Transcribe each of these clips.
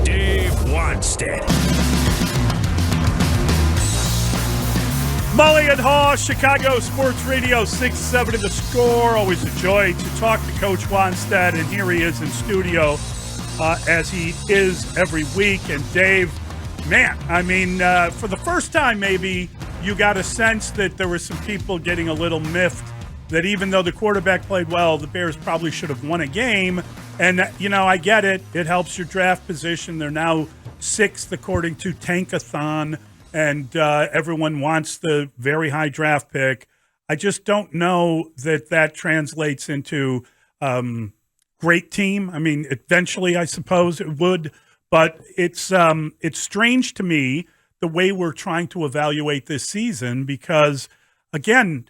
Dave Wannstedt. Mully Haugh, Chicago Sports Radio 670 The Score. Always a joy to talk to Coach Wannstedt, and here he is in studio as he is every week. And Dave, man, I mean, for the first time maybe you got a sense that there were some people getting a little miffed that even though the quarterback played well, the Bears probably should have won a game. And, you know, I get it. It helps your draft position. They're now 6th according to Tankathon, and everyone wants the very high draft pick. I just don't know that translates into great team. I mean, eventually I suppose it would, but it's strange to me the way we're trying to evaluate this season because, again,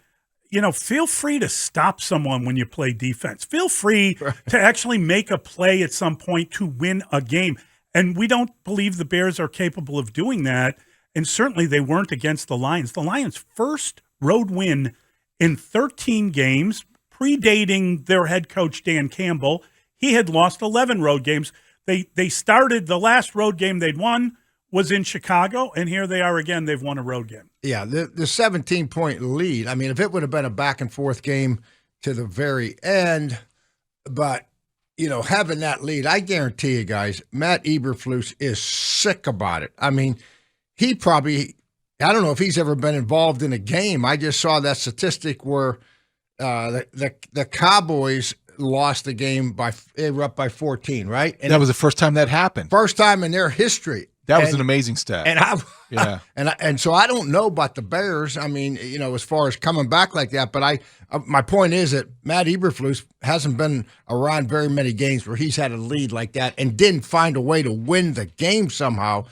you know, feel free to stop someone when you play defense. Feel free to actually make a play at some point to win a game. And we don't believe the Bears are capable of doing that. And certainly they weren't against the Lions. The Lions' first road win in 13 games, predating their head coach, Dan Campbell. He had lost 11 road games. They started the last road game they'd won was in Chicago, and here they are again. They've won a road game. Yeah, the 17-point lead. I mean, if it would have been a back-and-forth game to the very end, but, you know, having that lead, I guarantee you guys, Matt Eberflus is sick about it. I mean, he probably, I don't know if he's ever been involved in a game. I just saw that statistic where the Cowboys lost the game they were up by 14, right? And that was the first time that happened. First time in their history. That was an amazing stat. And so I don't know about the Bears. I mean, you know, as far as coming back like that, but my point is that Matt Eberflus hasn't been around very many games where he's had a lead like that and didn't find a way to win the game somehow.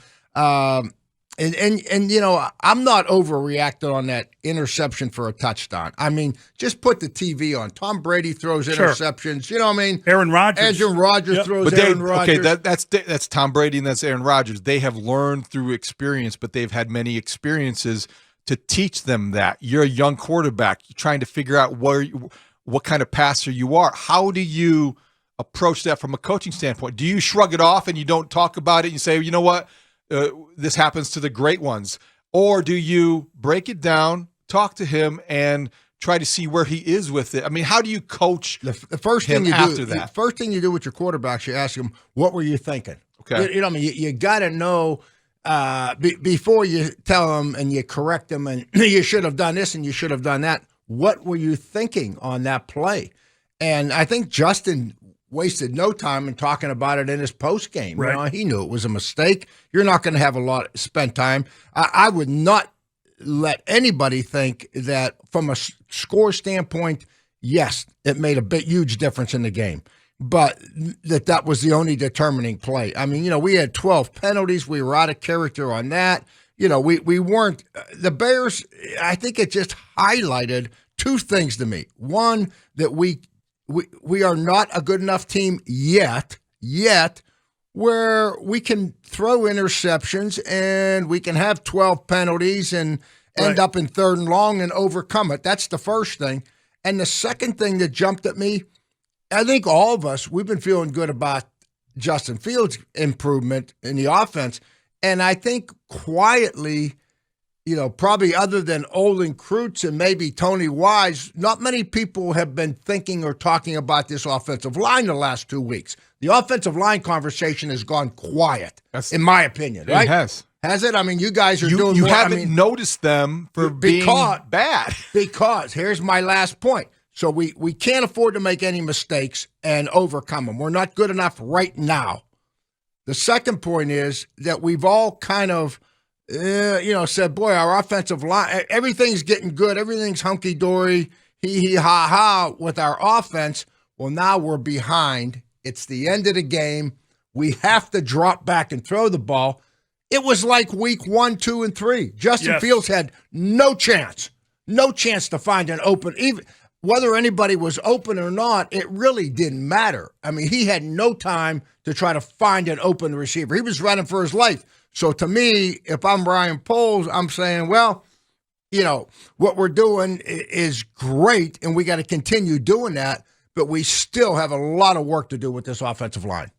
And you know, I'm not overreacting on that interception for a touchdown. I mean, just put the TV on. Tom Brady throws interceptions. Sure. You know what I mean? Aaron Rodgers throws Aaron Rodgers. Okay, that's Tom Brady and that's Aaron Rodgers. They have learned through experience, but they've had many experiences to teach them that. You're a young quarterback. You're trying to figure out what kind of passer you are. How do you approach that from a coaching standpoint? Do you shrug it off and you don't talk about it? You say, you know what? This happens to the great ones. Or do you break it down, talk to him, and try to see where he is with it? I mean, how do you coach the first thing you after do, that? The first thing you do with your quarterbacks, you ask them, what were you thinking? Okay. You know what I mean? You got to know before you tell them and you correct them and you should have done this and you should have done that. What were you thinking on that play? And I think Justin wasted no time in talking about it in his post game. Right. You know, he knew it was a mistake. You're not going to have a lot spent time. I would not let anybody think that from a score standpoint, yes, it made a huge difference in the game, but that was the only determining play. I mean, you know, we had 12 penalties. We were out of character on that. You know, we weren't the Bears. I think it just highlighted two things to me. One, that we are not a good enough team yet, where we can throw interceptions and we can have 12 penalties and end up in 3rd and long and overcome it. That's the first thing. And the second thing that jumped at me, I think all of us, we've been feeling good about Justin Fields' improvement in the offense. And I think quietly, you know, probably other than Olin Kreutz and maybe Tony Wise, not many people have been thinking or talking about this offensive line the last 2 weeks. The offensive line conversation has gone quiet, in my opinion, right? It has. Has it? I mean, you guys are doing You more. haven't noticed them for being bad. Because, here's my last point. So we can't afford to make any mistakes and overcome them. We're not good enough right now. The second point is that we've all kind of said, boy, our offensive line, everything's getting good. Everything's hunky-dory, ha-ha with our offense. Well, now we're behind. It's the end of the game. We have to drop back and throw the ball. It was like week 1, 2, and 3. Justin Fields had no chance to find an open, even whether anybody was open or not, it really didn't matter. I mean, he had no time to try to find an open receiver. He was running for his life. So to me, if I'm Ryan Poles, I'm saying, well, you know, what we're doing is great, and we got to continue doing that, but we still have a lot of work to do with this offensive line.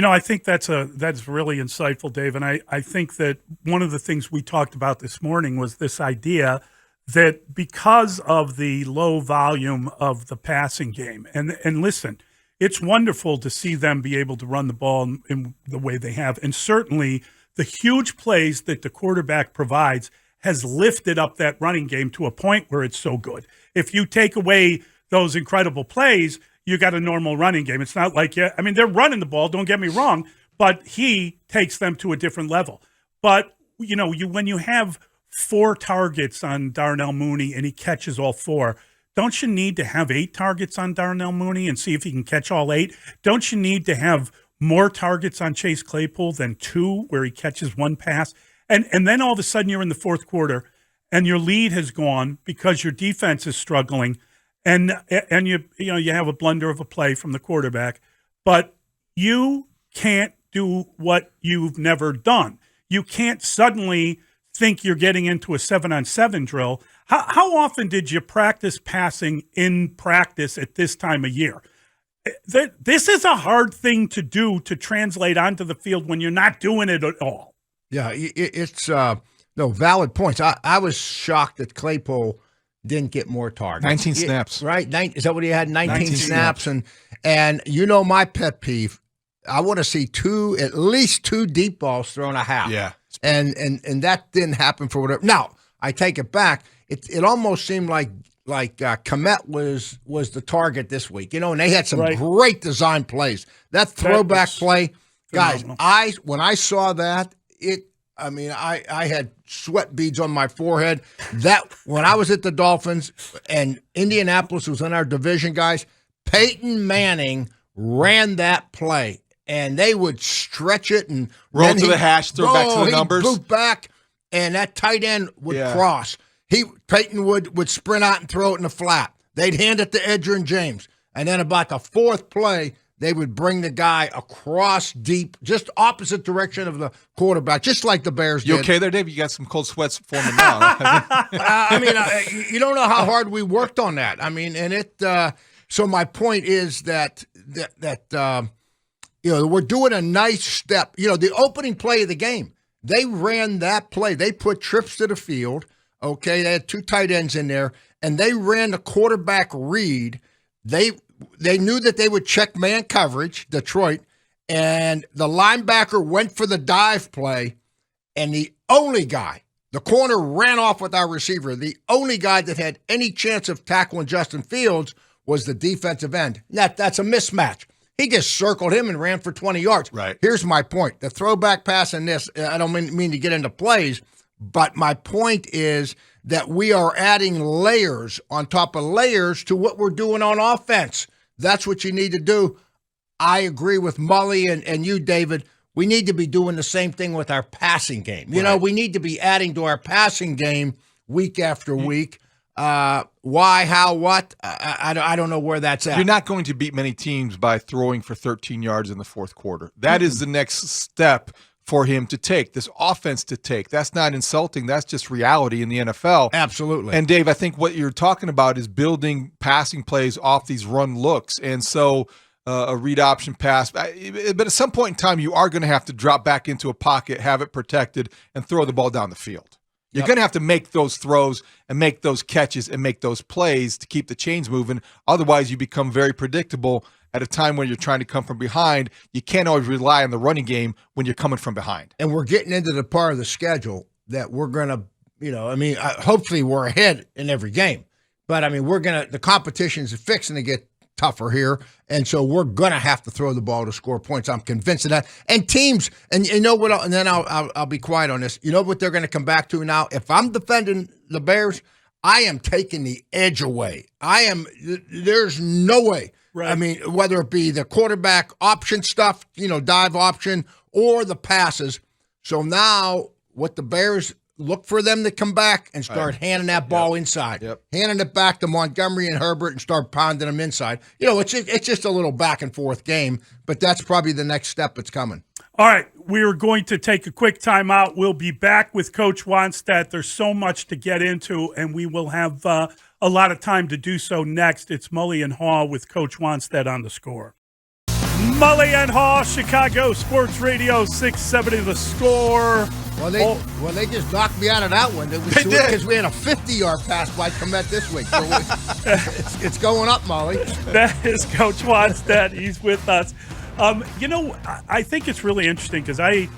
I think that's really insightful, Dave. And I think that one of the things we talked about this morning was this idea that because of the low volume of the passing game, and listen, it's wonderful to see them be able to run the ball in the way they have. And certainly the huge plays that the quarterback provides has lifted up that running game to a point where it's so good. If you take away those incredible plays, you got a normal running game. It's not like, they're running the ball, don't get me wrong, but he takes them to a different level. But, when you have 4 targets on Darnell Mooney and he catches all 4, don't you need to have 8 targets on Darnell Mooney and see if he can catch all 8? Don't you need to have more targets on Chase Claypool than 2 where he catches 1 pass? And then all of a sudden you're in the fourth quarter and your lead has gone because your defense is struggling. And you have a blunder of a play from the quarterback, but you can't do what you've never done. You can't suddenly think you're getting into a 7-on-7 drill. How often did you practice passing in practice at this time of year? This is a hard thing to do to translate onto the field when you're not doing it at all. Yeah, it's valid points. I was shocked that Claypool didn't get more targets. 19 snaps. Right? Is that what he had? 19 snaps. And my pet peeve, I want to see at least 2 deep balls thrown a half. Yeah. And that didn't happen for whatever. Now, I take it back. It almost seemed like Komet was the target this week. And they had some great design plays. That throwback play, guys, when I saw that, I had sweat beads on my forehead. That when I was at the Dolphins and Indianapolis was in our division, guys, Peyton Manning ran that play, and they would stretch it and roll to the hash, throw back to the numbers, boot back, and that tight end would cross. Peyton would sprint out and throw it in the flat. They'd hand it to Edgerrin James, and then about the 4th play, they would bring the guy across deep, just opposite direction of the quarterback, just like the Bears did. You okay there, Dave? You got some cold sweats forming now. You don't know how hard we worked on that. So my point is that we're doing a nice step. The opening play of the game, they ran that play. They put trips to the field. Okay, they had 2 tight ends in there, and they ran the quarterback read. They knew that they would check man coverage, Detroit, and the linebacker went for the dive play, and the only guy, the corner ran off with our receiver. The only guy that had any chance of tackling Justin Fields was the defensive end. That's a mismatch. He just circled him and ran for 20 yards. Right. Here's my point. The throwback pass in this, I don't mean to get into plays, but my point is that we are adding layers on top of layers to what we're doing on offense. That's what you need to do. I agree with Mully and you, David. We need to be doing the same thing with our passing game. We need to be adding to our passing game week after week. Why, how, what? I don't know where that's at. You're not going to beat many teams by throwing for 13 yards in the fourth quarter. That is the next step for him to take, this offense to take. That's not insulting. That's just reality in the NFL. Absolutely. And, Dave, I think what you're talking about is building passing plays off these run looks. And so a read option pass. But at some point in time, you are going to have to drop back into a pocket, have it protected, and throw the ball down the field. You're going to have to make those throws and make those catches and make those plays to keep the chains moving. Otherwise, you become very predictable at a time when you're trying to come from behind. You can't always rely on the running game when you're coming from behind. And we're getting into the part of the schedule that we're going to, hopefully we're ahead in every game. But, the competition's fixing to get tougher here. And so we're going to have to throw the ball to score points. I'm convinced of that. And teams, and you know what, and then I'll be quiet on this. You know what they're going to come back to now? If I'm defending the Bears, I am taking the edge away. There's no way. Right. Whether it be the quarterback option stuff, dive option, or the passes. So now what the Bears look for them to come back and start handing that ball inside. Handing it back to Montgomery and Herbert and start pounding them inside. It's just a little back and forth game, but that's probably the next step that's coming. All right, we're going to take a quick timeout. We'll be back with Coach Wannstedt. There's so much to get into, and we will have a lot of time to do so next. It's Mully and Haugh with Coach Wannstedt on The Score. Mully and Haugh, Chicago Sports Radio 670 The Score. Well, they just knocked me out of that one. They did. Because we had a 50-yard pass by Komet this week. So it's going up, Molly. That is Coach Wannstedt. He's with us. I think it's really interesting because I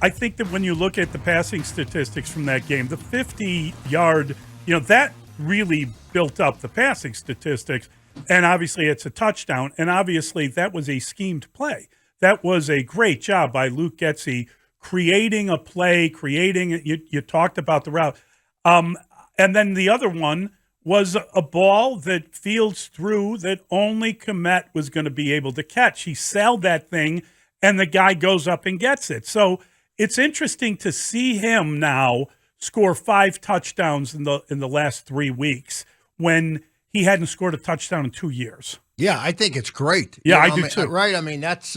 think that when you look at the passing statistics from that game, the 50-yard, that really built up the passing statistics. And obviously it's a touchdown. And obviously that was a schemed play. That was a great job by Luke Getsy creating a play, you talked about the route. And then the other one was a ball that Fields threw that only Komet was going to be able to catch. He sailed that thing, and the guy goes up and gets it. So it's interesting to see him now score 5 touchdowns in the last 3 weeks when he hadn't scored a touchdown in 2 years. Yeah, I think it's great. Yeah, I do too. Right? I mean, that's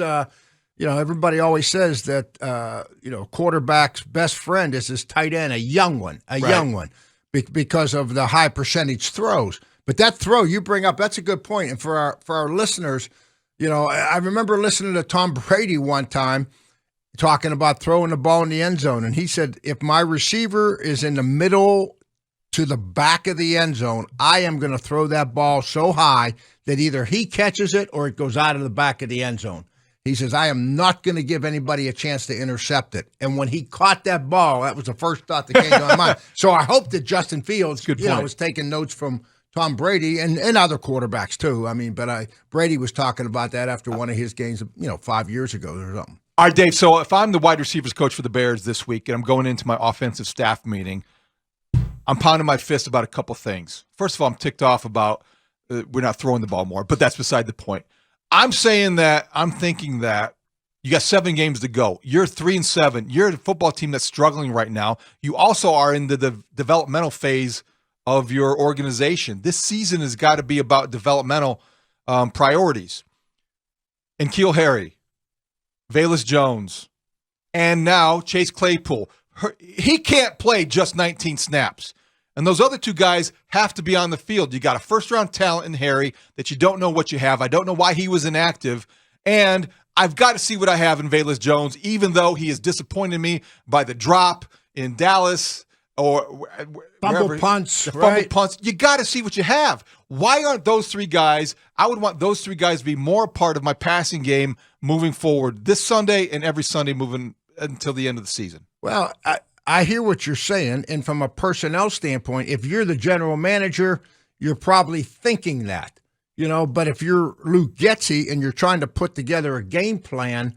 everybody always says that quarterback's best friend is his tight end, a young one, because of the high percentage throws. But that throw you bring up, that's a good point. And for our listeners, I remember listening to Tom Brady one time talking about throwing the ball in the end zone, and he said, if my receiver is in the middle to the back of the end zone, I am going to throw that ball so high that either he catches it or it goes out of the back of the end zone. He says, I am not going to give anybody a chance to intercept it. And when he caught that ball, that was the first thought that came to my mind. So I hope that Justin Fields, was taking notes from Tom Brady and other quarterbacks too. I mean, but Brady was talking about that after one of his games, 5 years ago or something. All right, Dave. So if I'm the wide receivers coach for the Bears this week and I'm going into my offensive staff meeting, I'm pounding my fist about a couple things. First of all, I'm ticked off about we're not throwing the ball more, but that's beside the point. I'm thinking that you got 7 games to go. You're 3-7. You're a football team that's struggling right now. You also are in the developmental phase of your organization. This season has got to be about developmental priorities. And N'Keal Harry, Velus Jones, and now Chase Claypool. He can't play just 19 snaps. And those other 2 guys have to be on the field. You got a first-round talent in Harry that you don't know what you have. I don't know why he was inactive. And I've got to see what I have in Velus Jones, even though he has disappointed me by the drop in Dallas or fumble punts. The fumble punts. You got to see what you have. Why aren't those 3 guys? I would want those 3 guys to be more a part of my passing game moving forward this Sunday and every Sunday moving until the end of the season. Well, I hear what you're saying, and from a personnel standpoint, if you're the general manager, you're probably thinking that, but if you're Luke Getsy and you're trying to put together a game plan,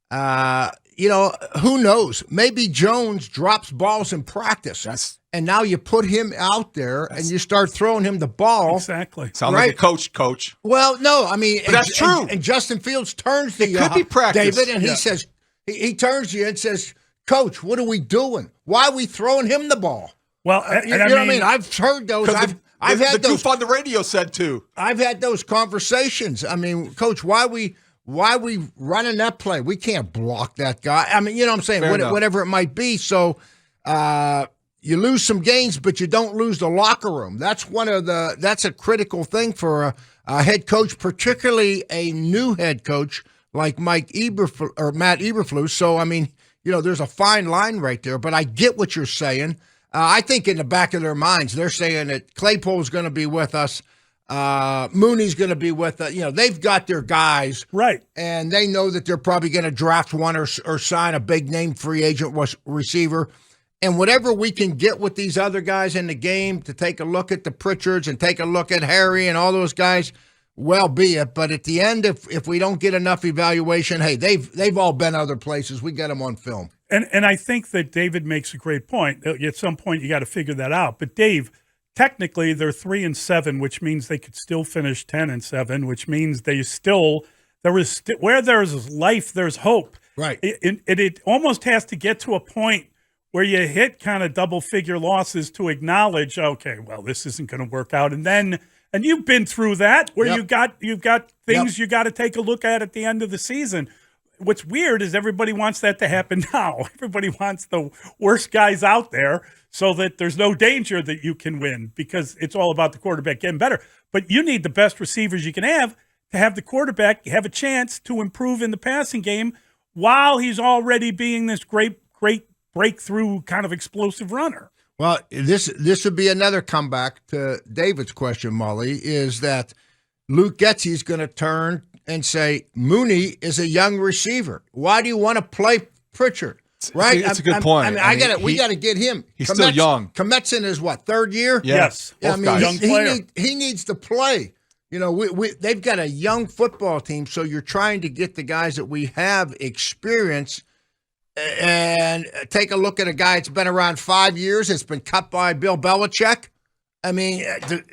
who knows? Maybe Jones drops balls in practice, and now you put him out there and you start throwing him the ball. Exactly. Sound like a coach. Well, no, I mean, but that's true. And Justin Fields turns to you, could be practice, David, and he says, he turns to you and says, Coach, what are we doing? Why are we throwing him the ball? Well, you know what I mean? I've heard those. I've had those. Goof on the radio said too. I've had those conversations. I mean, Coach, why we running that play? We can't block that guy. I mean, you know what I'm saying? Whatever it might be. So you lose some games, but you don't lose the locker room. That's that's a critical thing for a head coach, particularly a new head coach like Matt Eberflus. So I mean, there's a fine line right there, but I get what you're saying. I think in the back of their minds, they're saying that Claypool's going to be with us. Mooney's going to be with us. They've got their guys. Right. And they know that they're probably going to draft one or sign a big-name free agent receiver. And whatever we can get with these other guys in the game to take a look at the Pritchards and take a look at Harry and all those guys, well be it. But at the end, if we don't get enough evaluation, hey, they've all been other places. We get them on film. And I think that David makes a great point. At some point, you got to figure that out. But Dave, technically, they're 3-7, which means they could still finish 10-7, which means where there's life, there's hope. Right. It almost has to get to a point where you hit kind of double-figure losses to acknowledge, okay, well, this isn't going to work out, and you've been through that where you've got things you got to take a look at the end of the season. What's weird is everybody wants that to happen now. Everybody wants the worst guys out there so that there's no danger that you can win because it's all about the quarterback getting better. But you need the best receivers you can have to have the quarterback have a chance to improve in the passing game while he's already being this great breakthrough kind of explosive runner. Well, this would be another comeback to David's question, Mully, is that Luke Getzey's going to turn and say, Mooney is a young receiver. Why do you want to play Pritchard? Right? It's a good point. I mean, we got to get him. He's still young. Komet's in his, third year? Yes. Yeah, young player. He needs to play. You know, they've got a young football team, so you're trying to get the guys that we have experience and take a look at a guy that's been around 5 years. It's been cut by Bill Belichick. I mean,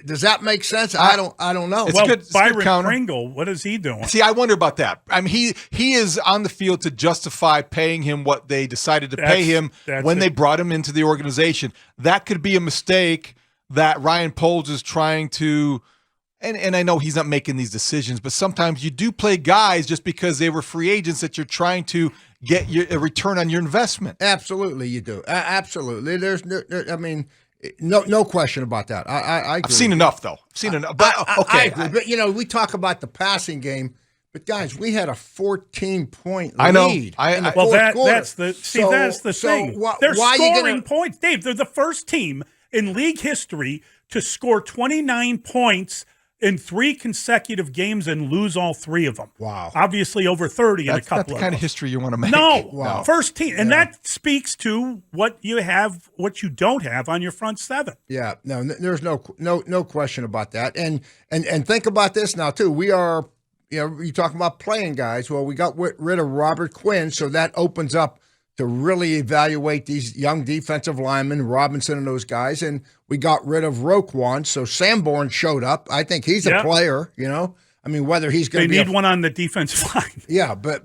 does that make sense? I don't know. Well, Byron Pringle, what is he doing? See, I wonder about that. I mean, he is on the field to justify paying him what they decided to pay him when they brought him into the organization. That could be a mistake that Ryan Poles is trying to. And I know he's not making these decisions, but sometimes you do play guys just because they were free agents that you're trying to get a return on your investment. Absolutely, you do. Absolutely. No question about that. I agree. I've seen enough, though. I've seen enough. But, okay. I agree. But, we talk about the passing game. But, guys, we had a 14-point lead. I know. That's the thing. They're scoring points. Dave, they're the first team in league history to score 29 points in 3 consecutive games and lose all 3 of them. Wow. Obviously over 30 in a couple of them. That's the kind of history you want to make. No. Wow. First team. And that speaks to what you don't have on your front 7. Yeah. No, there's no question about that. And think about this now, too. We are, you talking about playing guys. Well, we got rid of Robert Quinn, so that opens up to really evaluate these young defensive linemen, Robinson and those guys. And we got rid of Roquan, so Sanborn showed up. I think he's a player, I mean, whether he's going to be They need one on the defensive line. Yeah, but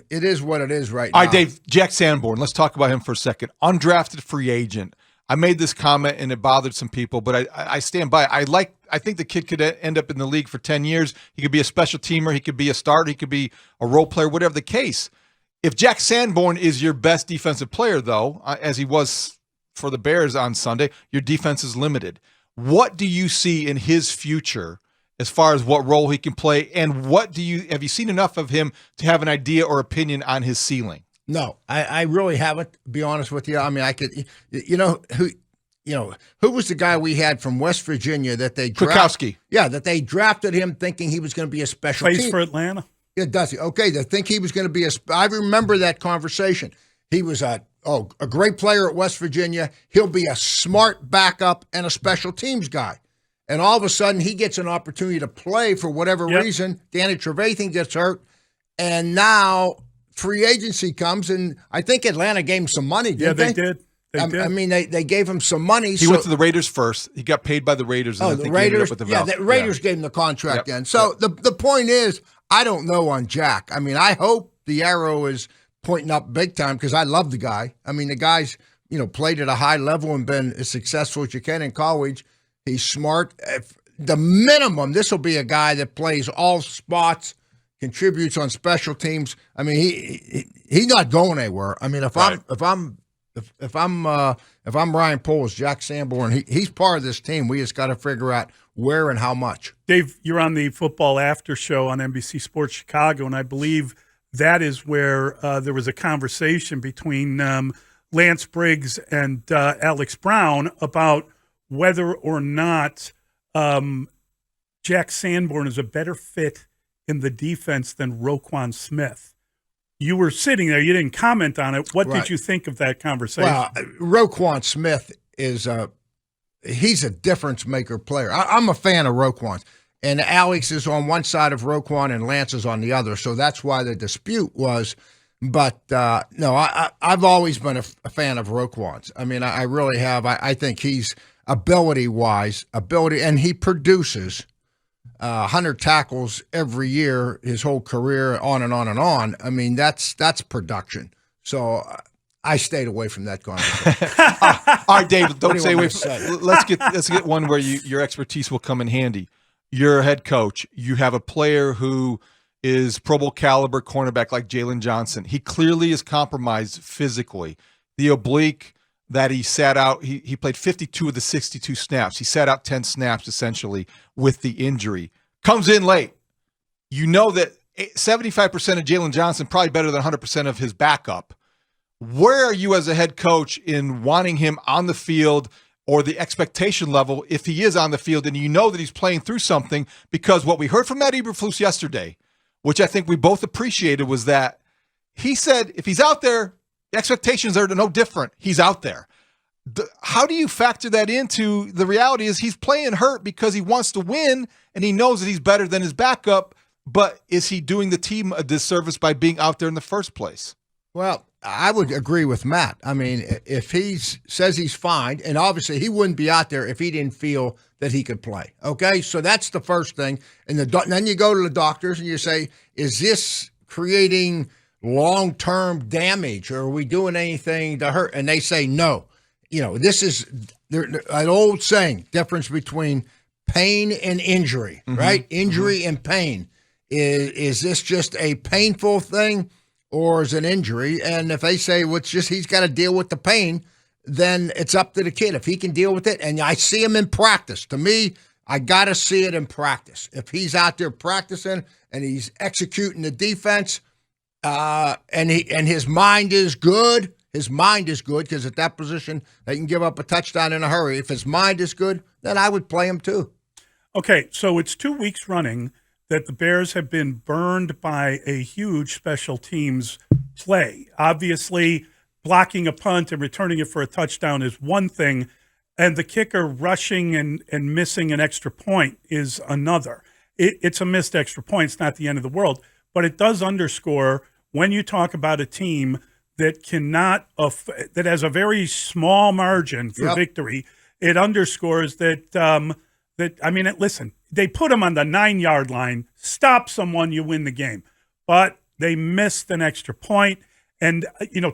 it is what it is right now. All right, Dave, Jack Sanborn, let's talk about him for a second. Undrafted free agent. I made this comment, and it bothered some people, but I stand by it. I think the kid could end up in the league for 10 years. He could be a special teamer. He could be a starter. He could be a role player, whatever the case. If Jack Sanborn is your best defensive player, though, as he was for the Bears on Sunday, your defense is limited. What do you see in his future as far as what role he can play, and have you seen enough of him to have an idea or opinion on his ceiling? No, I really haven't, to be honest with you. I mean, I could, who was the guy we had from West Virginia that they drafted? Kwiatkowski. Yeah, that they drafted him thinking he was going to be a special Plays team. for Atlanta. Yeah, does he? Okay, they think he was going to be I remember that conversation. He was a great player at West Virginia. He'll be a smart backup and a special teams guy. And all of a sudden, he gets an opportunity to play for whatever reason. Danny Trevathan gets hurt. And now free agency comes, and I think Atlanta gave him some money, didn't they? Yeah, they did. I mean, they gave him some money. He went to the Raiders first. He got paid by the Raiders. And the Raiders. The Raiders gave him the contract then. So the point is, I don't know on Jack. I mean, I hope the arrow is pointing up big time because I love the guy. I mean, the guy's, played at a high level and been as successful as you can in college. He's smart. The minimum, this will be a guy that plays all spots, contributes on special teams. I mean, he's not going anywhere. I mean, if I'm Ryan Poles, Jack Sanborn, he's part of this team. We just got to figure out where and how much. Dave, you're on the Football After Show on NBC Sports Chicago, and I believe that is where there was a conversation between Lance Briggs and Alex Brown about whether or not Jack Sanborn is a better fit in the defense than Roquan Smith. You were sitting there. You didn't comment on it. What did you think of that conversation? Well, Roquan Smith he's a difference maker player. I'm a fan of Roquan, and Alex is on one side of Roquan and Lance is on the other. So that's why the dispute was. But no, I've always been a fan of Roquan's. I mean, I really have. I think he's ability-wise, and he produces 100 tackles every year, his whole career, on and on and on. I mean, that's production. So I stayed away from that conversation. All right, David, don't stay away from. Let's get one where your expertise will come in handy. You're a head coach. You have a player who is Pro Bowl caliber cornerback like Jalen Johnson. He clearly is compromised physically. The oblique that he sat out, he played 52 of the 62 snaps. He sat out 10 snaps essentially with the injury. Comes in late. you know that 75% of Jalen Johnson, probably better than 100% of his backup. Where are you as a head coach in wanting him on the field, or the expectation level if he is on the field and you know that he's playing through something? Because what we heard from Matt Eberflus yesterday, which I think we both appreciated, was that he said if he's out there, the expectations are no different. He's out there. How do you factor that into the reality is he's playing hurt because he wants to win and he knows that he's better than his backup, but is he doing the team a disservice by being out there in the first place? Well, I would agree with Matt. I mean, if he says he's fine, and obviously he wouldn't be out there if he didn't feel that he could play. Okay, so that's the first thing. And then you go to the doctors and you say, is this creating long-term damage, or are we doing anything to hurt? And they say no. You know, this is an old saying, difference between pain and injury, right? Injury and pain. Is this just a painful thing, or is it an injury? And if they say, well, it's just he's got to deal with the pain, then it's up to the kid. If he can deal with it, and I see him in practice. To me, I got to see it in practice. If he's out there practicing and he's executing the defense, and his mind is good, because at that position, they can give up a touchdown in a hurry. If his mind is good, then I would play him too. Okay, so it's 2 weeks running that the Bears have been burned by a huge special teams play. Obviously, blocking a punt and returning it for a touchdown is one thing, and the kicker rushing and missing an extra point is another. It's a missed extra point. It's not the end of the world, but it does underscore when you talk about a team that that has a very small margin for victory, it underscores that, listen, they put him on the 9-yard line, stop someone, you win the game. But they missed an extra point. And,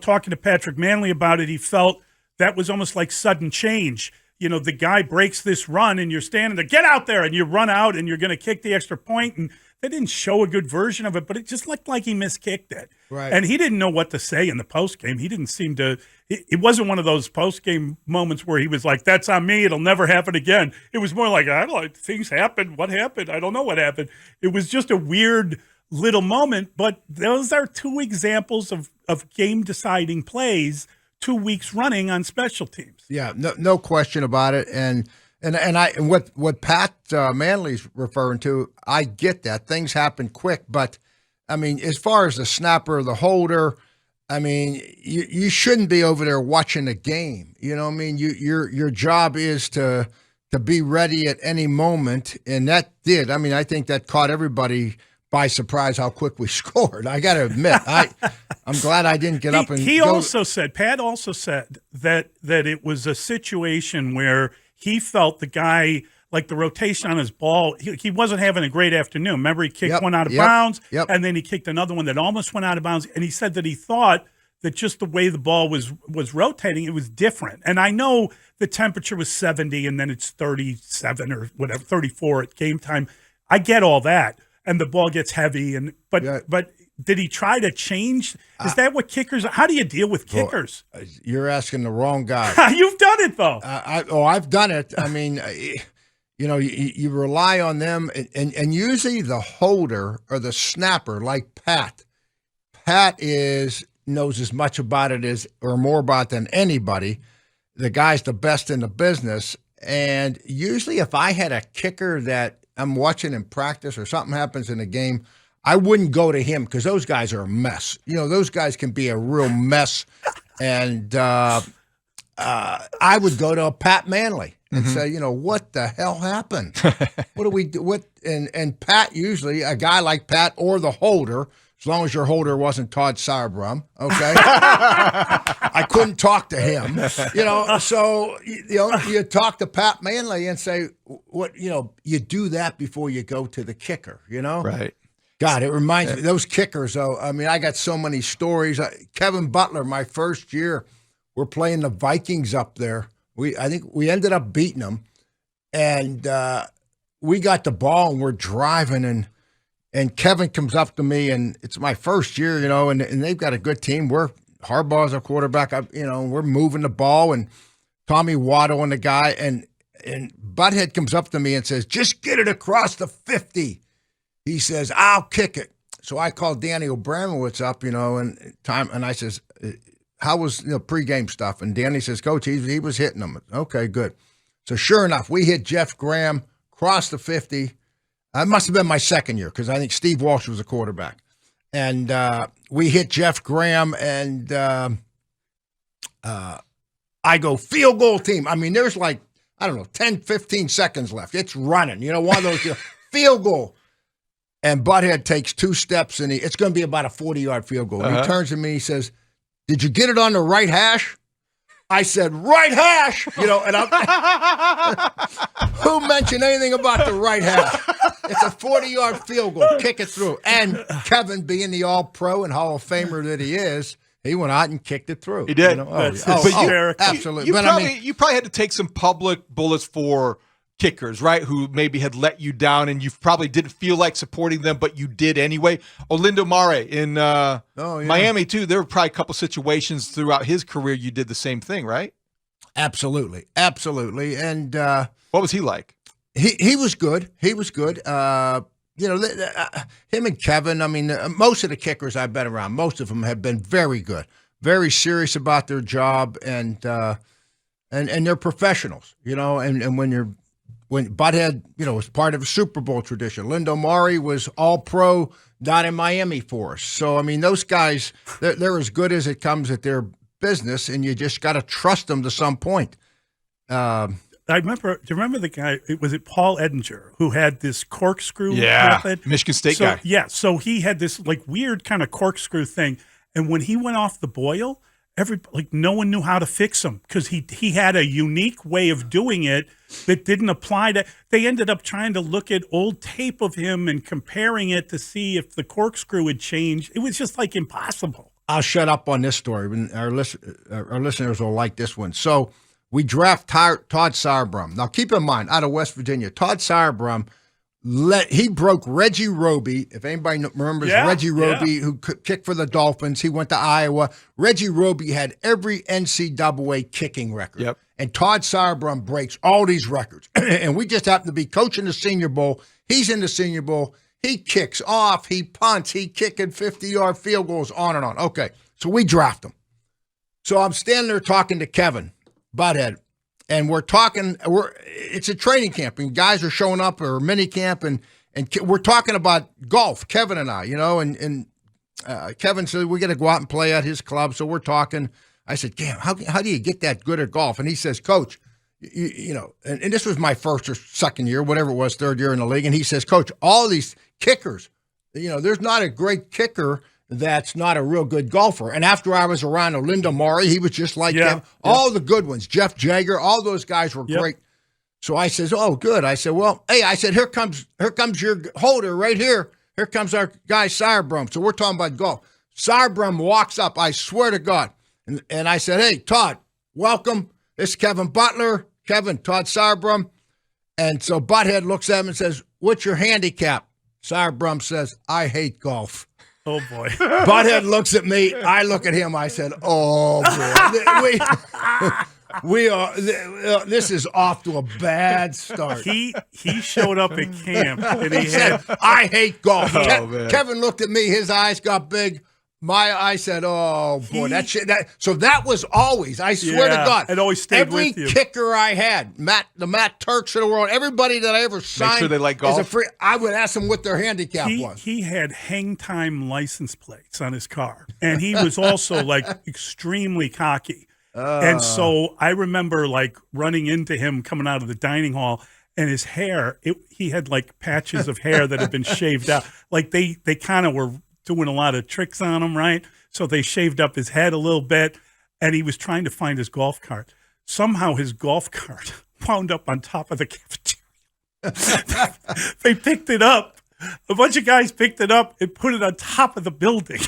talking to Patrick Manley about it, he felt that was almost like sudden change. The guy breaks this run and you're standing there, get out there, and you run out and you're going to kick the extra point. And they didn't show a good version of it, but it just looked like he miskicked it. Right. And he didn't know what to say in the postgame. He didn't seem to – it wasn't one of those postgame moments where he was like, that's on me, it'll never happen again. It was more like, I don't know, things happened. What happened? I don't know what happened. It was just a weird little moment, but those are two examples of game-deciding plays 2 weeks running on special teams. Yeah, no question about it. And what Pat Manley's referring to, I get that. Things happen quick, but I mean, as far as the snapper, the holder, I mean, you shouldn't be over there watching the game. You know what I mean? Your job is to be ready at any moment, and that did. I mean, I think that caught everybody by surprise how quick we scored. I got to admit, I'm glad I didn't get up and Pat also said that it was a situation where he felt the guy, like the rotation on his ball, he wasn't having a great afternoon. Remember, he kicked one out of bounds, and then he kicked another one that almost went out of bounds. And he said that he thought that just the way the ball was rotating, it was different. And I know the temperature was 70 and then it's 37 or whatever, 34 at game time. I get all that. And the ball gets heavy. But did he try to change? Is that what kickers – how do you deal with kickers? Well, you're asking the wrong guy. You've done it, though. I've done it. I mean, you rely on them. And usually the holder or the snapper, like Pat knows as much about it as or more about than anybody. The guy's the best in the business. And usually if I had a kicker that I'm watching in practice or something happens in a game, I wouldn't go to him because those guys are a mess. Those guys can be a real mess. And I would go to a Pat Manley and say, what the hell happened? What do we do? And Pat, usually a guy like Pat or the holder, as long as your holder wasn't Todd Sauerbrunn, okay? I couldn't talk to him, So you talk to Pat Manley and say, "What you do that before you go to the kicker, Right. God, it reminds me those kickers. Though, I mean, I got so many stories. Kevin Butler, my first year, we're playing the Vikings up there. I think we ended up beating them, and we got the ball and we're driving and Kevin comes up to me, and it's my first year, and they've got a good team. Harbaugh's our quarterback, we're moving the ball, and Tommy Waddle and the guy, and Butthead comes up to me and says, just get it across the 50. he says, I'll kick it. So I called Danny Abramowitz up, and I says, how was pregame stuff? And Danny says, Coach, he was hitting them. Okay, good. So sure enough, we hit Jeff Graham, crossed the 50. It must have been my second year because I think Steve Walsh was a quarterback. And we hit Jeff Graham, and I go, field goal team. I mean, there's 10, 15 seconds left. It's running. One of those field goal. And Butthead takes 2 steps, and it's going to be about a 40-yard field goal. And he turns to me, he says, did you get it on the right hash? I said, right hash, and who mentioned anything about the right hash? It's a 40-yard field goal. Kick it through. And Kevin, being the all-pro and Hall of Famer that he is, he went out and kicked it through. He did. Absolutely. You probably had to take some public bullets for kickers, right, who maybe had let you down, and you probably didn't feel like supporting them, but you did anyway. Olindo Mare in Miami, too. There were probably a couple situations throughout his career you did the same thing, right? Absolutely. And what was he like? He was good. He was good. Him and Kevin, I mean, most of the kickers I've been around, most of them have been very good, very serious about their job, and they're professionals, and when Butthead, was part of a Super Bowl tradition. Lindo Mari was all-pro down in Miami for us. So, I mean, those guys, they're as good as it comes at their business, and you just got to trust them to some point. Do you remember the guy, was it Paul Edinger, who had this corkscrew method? Michigan State guy. Yeah, so he had this weird kind of corkscrew thing, and when he went off the boil, no one knew how to fix him because he had a unique way of doing it that didn't apply to. They ended up trying to look at old tape of him and comparing it to see if the corkscrew had changed. It was just impossible. I'll shut up on this story. Our listeners will like this one. So we draft Todd Sauerbrunn. Now keep in mind, out of West Virginia, Todd Sauerbrunn. He broke Reggie Roby. If anybody remembers Reggie Roby, who kicked for the Dolphins, he went to Iowa. Reggie Roby had every NCAA kicking record. Yep. And Todd Sauerbrunn breaks all these records. And we just happen to be coaching the Senior Bowl. He's in the Senior Bowl. He kicks off. He punts. He kicking 50-yard field goals, on and on. Okay, so we draft him. So I'm standing there talking to Kevin Butthead. And we're talking. It's a training camp, and guys are showing up, or mini camp, and we're talking about golf. Kevin and I, and Kevin said we got to go out and play at his club. So we're talking. I said, "Damn, how do you get that good at golf?" And he says, "Coach, and this was my first or second year, whatever it was, third year in the league." And he says, "Coach, all these kickers, there's not a great kicker that's not a real good golfer." And after I was around Olindo Mari, he was just like him. All the good ones, Jeff Jagger, all those guys were great. So I says, "Oh, good." I said, "Well, hey," I said, here comes your holder right here. Here comes our guy Sauerbrunn." So we're talking about golf. Sauerbrunn walks up, I swear to God. And I said, "Hey, Todd, welcome. This is Kevin Butler. Kevin, Todd Sauerbrunn." And so Butthead looks at him and says, "What's your handicap?" Sauerbrunn says, "I hate golf." Oh, boy. Butthead looks at me. I look at him. I said, "Oh, boy. We are. This is off to a bad start." He showed up at camp, and he said, "I hate golf." Man. Kevin looked at me. His eyes got big. I said, "Oh, boy, that shit." So that was always, I swear to God. It always stayed with you. Every kicker I had, the Matt Turks of the world, everybody that I ever signed. Make sure they like golf. I would ask them what their handicap was. He had hang time license plates on his car. And he was also extremely cocky. And so I remember running into him coming out of the dining hall, and his hair, he had patches of hair that had been shaved out. They kind of were doing a lot of tricks on him, right? So they shaved up his head a little bit, and he was trying to find his golf cart. Somehow his golf cart wound up on top of the cafeteria. They picked it up. A bunch of guys picked it up and put it on top of the building.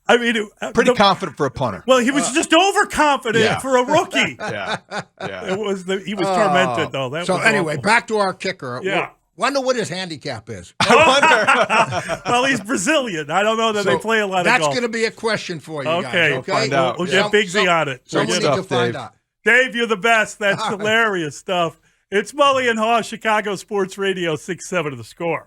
I mean, pretty confident for a punter. Well, he was just overconfident for a rookie. Yeah. He was tormented, though. That so was anyway, awful. Back to our kicker. Yeah. Wonder what his handicap is. I wonder. Well, he's Brazilian. I don't know that they play a lot of golf. That's going to be a question for you guys. Okay, find out. We'll get Bigsy on it. Someone needs to find Dave. out. Dave, you're the best. That's hilarious stuff. It's Mully and Haugh, Chicago Sports Radio 6-7 of the Score.